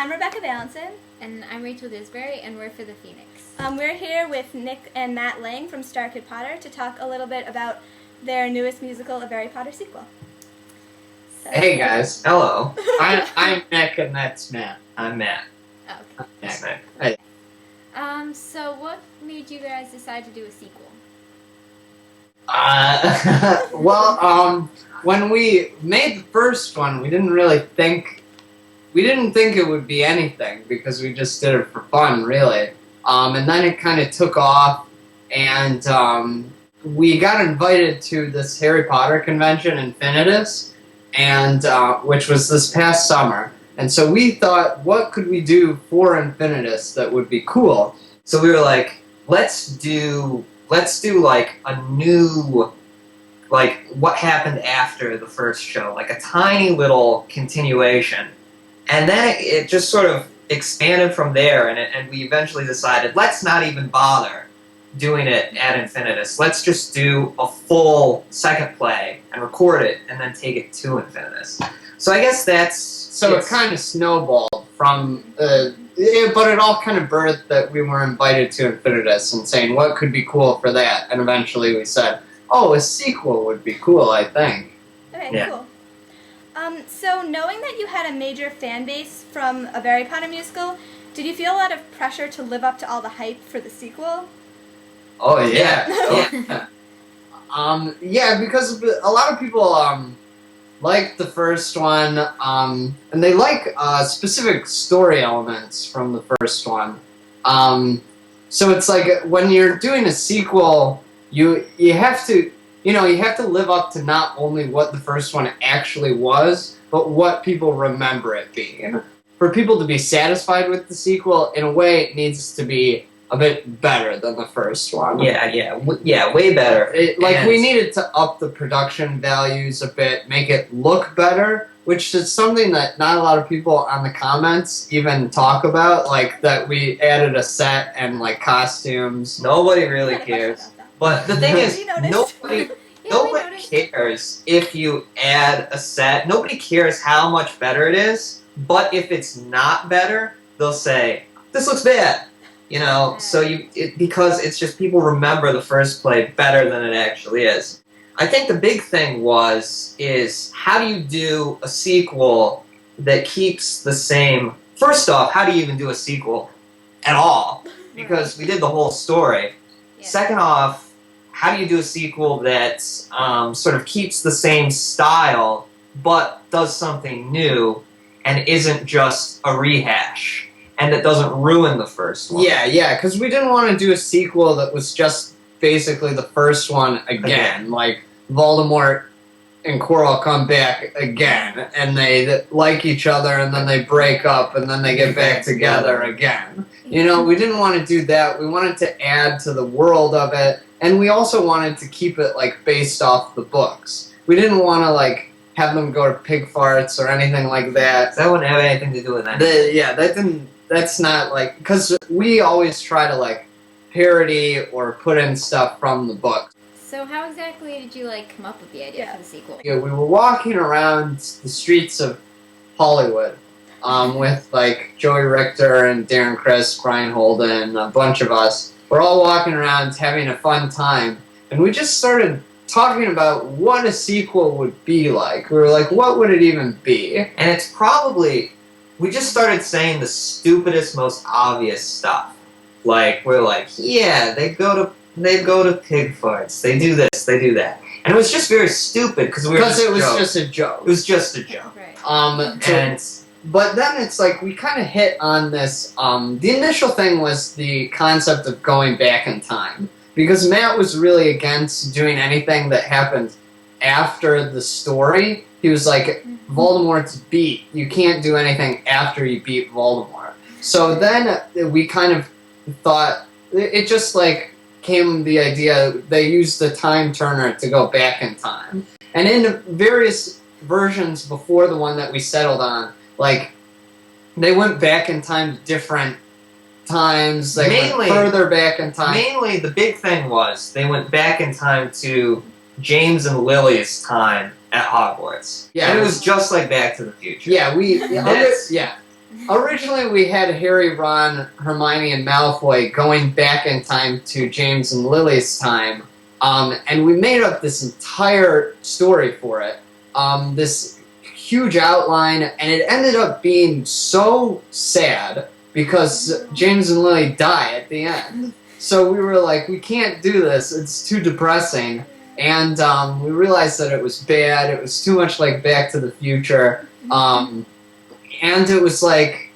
I'm Rebecca Valenson. And I'm Rachel Disbury, and we're for the Phoenix. We're here with Nick and Matt Lang from Starkid Potter to talk a little bit about their newest musical, A Harry Potter sequel. So. Hey guys, hello. I'm Nick and that's Matt. I'm Matt. Oh, okay. That's Nick. Hey. So what made you guys decide to do a sequel? When we made the first one, we didn't think it would be anything because we just did it for fun, really. And then it kind of took off, and we got invited to this Harry Potter convention, Infinitus, and which was this past summer. And so we thought, what could we do for Infinitus that would be cool? So we were like, let's do like a new, like what happened after the first show, like a tiny little continuation. And then it just sort of expanded from there, and we eventually decided, let's not even bother doing it at Infinitus. Let's just do a full second play and record it and then take it to Infinitus. So I guess it kind of snowballed from, but it all kind of birthed that we were invited to Infinitus and saying what could be cool for that. And eventually we said, oh, a sequel would be cool, I think. Okay, yeah. Cool. So knowing that you had a major fan base from A Harry Potter musical, did you feel a lot of pressure to live up to all the hype for the sequel? Oh, yeah. Yeah, because a lot of people like the first one, and they like specific story elements from the first one. So it's like when you're doing a sequel, you have to live up to not only what the first one actually was, but what people remember it being. For people to be satisfied with the sequel, in a way, it needs to be a bit better than the first one. Yeah, way better. We needed to up the production values a bit, make it look better, which is something that not a lot of people on the comments even talk about, like that we added a set and like costumes. Nobody really cares. But the thing is, nobody cares if you add a set. Nobody cares how much better it is. But if it's not better, they'll say, this looks bad. Because it's just people remember the first play better than it actually is. I think the big thing is how do you do a sequel that keeps the same... First off, how do you even do a sequel at all? Because we did the whole story. Yeah. Second off, how do you do a sequel that sort of keeps the same style but does something new and isn't just a rehash and that doesn't ruin the first one? Yeah, because we didn't want to do a sequel that was just basically the first one again. Like Voldemort and Quirrell come back again and they like each other and then they break up and then they get back together again. We didn't want to do that. We wanted to add to the world of it. And we also wanted to keep it, based off the books. We didn't want to, have them go to pig farts or anything like that. That wouldn't have anything to do with that. That's not, because we always try to, parody or put in stuff from the book. So how exactly did you, come up with the idea for the sequel? Yeah, we were walking around the streets of Hollywood with, Joey Richter and Darren Criss, Brian Holden, a bunch of us. We're all walking around having a fun time, and we just started talking about what a sequel would be like. We were like, what would it even be? And it's probably, we just started saying the stupidest, most obvious stuff. We're like, yeah, they go to pig farts, they do this, they do that. And it was just very stupid, because it was just a joke. It was just a joke. Right. But then it's we kind of hit on this, the initial thing was the concept of going back in time. Because Matt was really against doing anything that happened after the story. He was like, Voldemort's beat. You can't do anything after you beat Voldemort. So then we kind of thought, it just came the idea, they used the time turner to go back in time. And in various versions before the one that we settled on, they went back in time to different times. They went further back in time. Mainly, the big thing was they went back in time to James and Lily's time at Hogwarts. Yeah, and it was just like Back to the Future. Yeah, originally we had Harry, Ron, Hermione, and Malfoy going back in time to James and Lily's time, and we made up this entire story for it, this huge outline, and it ended up being so sad because James and Lily die at the end. So we were like, we can't do this, it's too depressing. And we realized that it was bad, it was too much like Back to the Future, and it was like,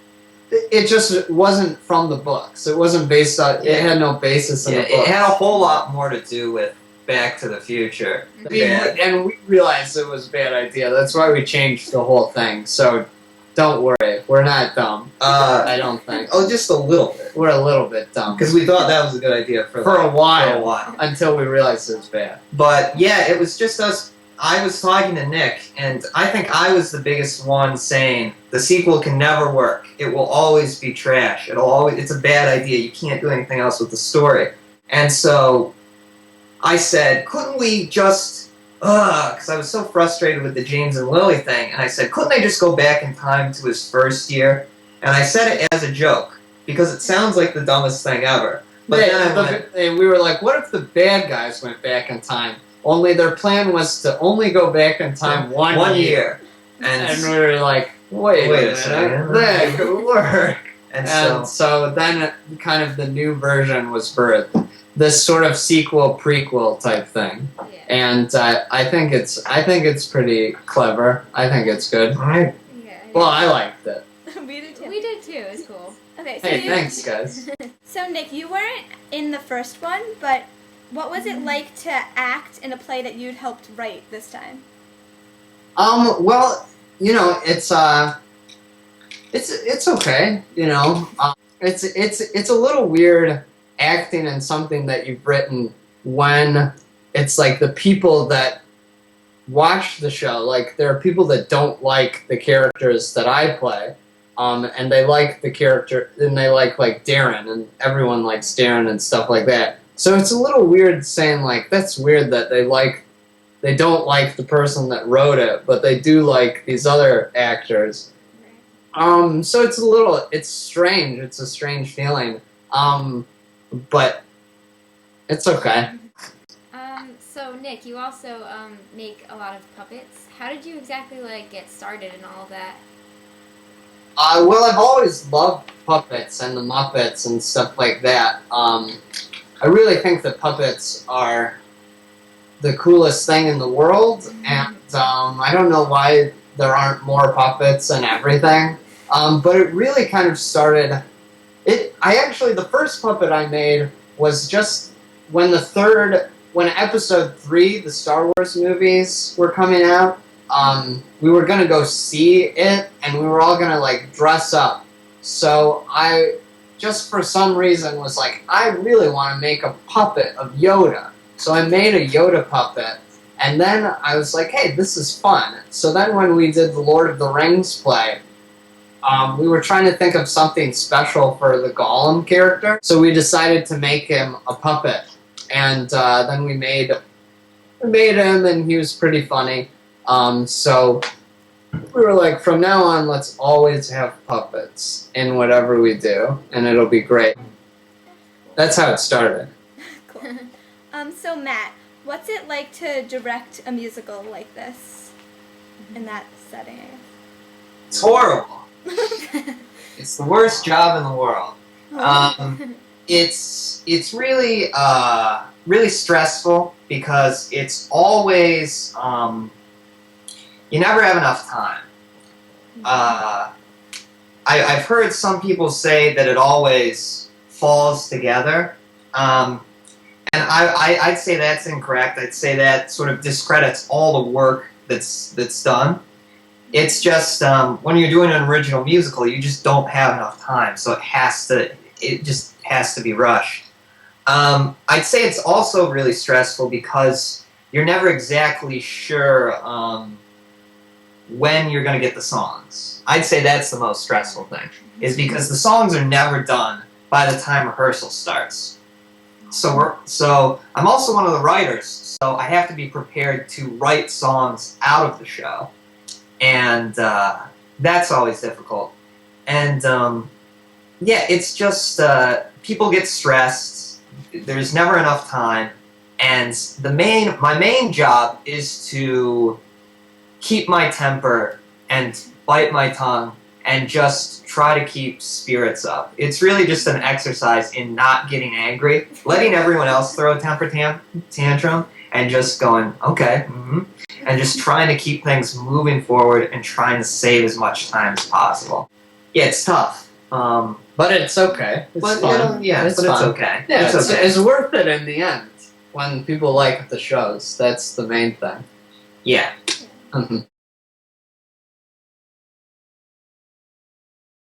it just wasn't from the books. It wasn't based on, it had no basis in the books. It had a whole lot more to do with Back to the Future. And we realized it was a bad idea, that's why we changed the whole thing, so don't worry, we're not dumb. I don't think. Oh, just a little bit. We're a little bit dumb. Because we thought that was a good idea for a while. For a while. Until we realized it was bad. But yeah, it was just us. I was talking to Nick, and I think I was the biggest one saying the sequel can never work. It will always be trash. It's a bad idea. You can't do anything else with the story. And so I said, couldn't we just, because I was so frustrated with the James and Lily thing, and I said, couldn't they just go back in time to his first year? And I said it as a joke, because it sounds like the dumbest thing ever. But then we were like, what if the bad guys went back in time? Only their plan was to only go back in time one year. And we were like, wait a second, that could work. And so then kind of the new version was birthed. This sort of sequel prequel type thing. Yeah. And I think it's pretty clever. I think it's good. Alright. Yeah, Well, I liked it. We did too. we did too. It was cool. Okay, so Hey, thanks guys. So Nick, you weren't in the first one, but what was it like to act in a play that you'd helped write this time? Well, you know, it's okay, you know. It's a little weird acting in something that you've written when it's like the people that watch the show, like there are people that don't like the characters that I play, and they like the character, and they like Darren, and everyone likes Darren and stuff like that. So it's a little weird saying like, that's weird that they don't like the person that wrote it, but they do like these other actors. So it's strange. It's a strange feeling. But it's okay. So Nick, you also make a lot of puppets. How did you exactly get started in all of that? Well, I've always loved puppets and the Muppets and stuff like that. I really think that puppets are the coolest thing in the world, and I don't know why there aren't more puppets and everything. But it really kind of started. The first puppet I made was just when Episode 3, the Star Wars movies, were coming out. We were gonna go see it, and we were all gonna dress up. So I just for some reason was like, I really want to make a puppet of Yoda. So I made a Yoda puppet, and then I was like, hey, this is fun. So then when we did the Lord of the Rings play, we were trying to think of something special for the Gollum character, so we decided to make him a puppet. And then we made him, and he was pretty funny. So we were like, from now on, let's always have puppets in whatever we do, and it'll be great. That's how it started. Cool. So Matt, what's it like to direct a musical like this in that setting? It's horrible. It's the worst job in the world. It's really really stressful because it's always you never have enough time. I've heard some people say that it always falls together, and I'd say that's incorrect. I'd say that sort of discredits all the work that's done. It's just when you're doing an original musical, you just don't have enough time, so it just has to be rushed. I'd say it's also really stressful because you're never exactly sure when you're going to get the songs. I'd say that's the most stressful thing, is because the songs are never done by the time rehearsal starts. So I'm also one of the writers, so I have to be prepared to write songs out of the show, and that's always difficult. And yeah, it's just people get stressed. There's never enough time, and my main job is to keep my temper and bite my tongue and just try to keep spirits up. It's really just an exercise in not getting angry, letting everyone else throw a temper tantrum, and just going, okay, and just trying to keep things moving forward and trying to save as much time as possible. Yeah, it's tough. But it's okay. It's But fun. it's fun. okay. Yeah, it's okay. it's worth it in the end. When people like the shows, that's the main thing. Yeah. Mhm.